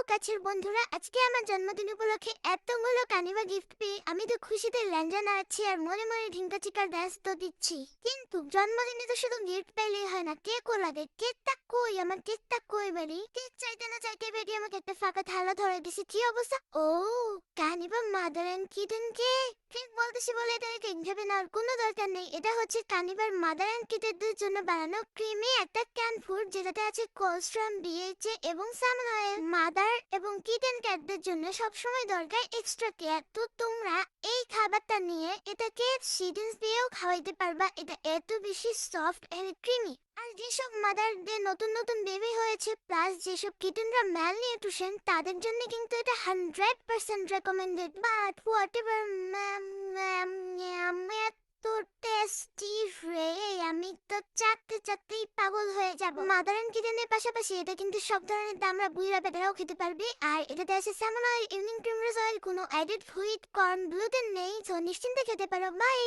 কাছের বন্ধুরা, আজকে আমার জন্মদিন উপলক্ষে এতগুলো কানিবা গিফট পেয়ে আমি তো খুশিতে ল্যাংজা নাড়াচ্ছি আর মনে মনে ঢিঙ্কা চিকার ডান্স তো দিচ্ছি। কিন্তু জন্মদিনে তো শুধু গিফট পেলেই হয় না, কেকও লাগে। কেকটা কই? আমার কেকটা কই বেরি? কেক চাইতে না চাইতে বেরি আমাকে একটা ফাঁকা থালা ধরে দিছে। কি অবস্থা! ও, কানিবা mother and kitten cake. Cake বলতেছি বলে এটাকে কেক ভেবে নেওয়ার কোনো দরকার নেই। এটা হচ্ছে কানিবার মাদার এন্ড কিটেনদের জন্য বানানো ক্রিমি একটা ক্যান ফুড, যেটাতে আছে কোলস্ট্রাম, ডিএইচএ এবং সালমন অয়েল। মাদার এবং কিটেন ক্যাটদের জন্য সবসময় দরকার এক্সট্রা কেয়ার। তো তোমরা এই খাবারটা নিয়ে এটাকে সিডেন্স দিয়েও খাওয়াইতে পারবা। এটা এত বেশি সফট এন্ড ক্রিমি। আর যেসব মাদারদের নতুন নতুন বেবি হয়েছে, প্লাস যেসব কিটেনরা ম্যাল নিউট্রিশন, তাদের জন্য কিন্তু এটা 100% recommended. But what ever ma'am, ma'am, ma'am, এত টেস্টি রে, আমি তো চাটতে চাটতেই পাগল হয়ে যাব। মাদার এন্ড কিচেনের পাশাপাশি এটা কিন্তু সব ধরনের দামরা বুইরা বেটারাও খেতে পারবে। আর এটাতে আছে স্যামন অয়েল, ইভিনিং প্রিমারস অয়েল, কোনো অ্যাডেড হুইট, কর্ন, গ্লুটেন নেই। তো নিশ্চিন্তে খেতে পারো। বাই।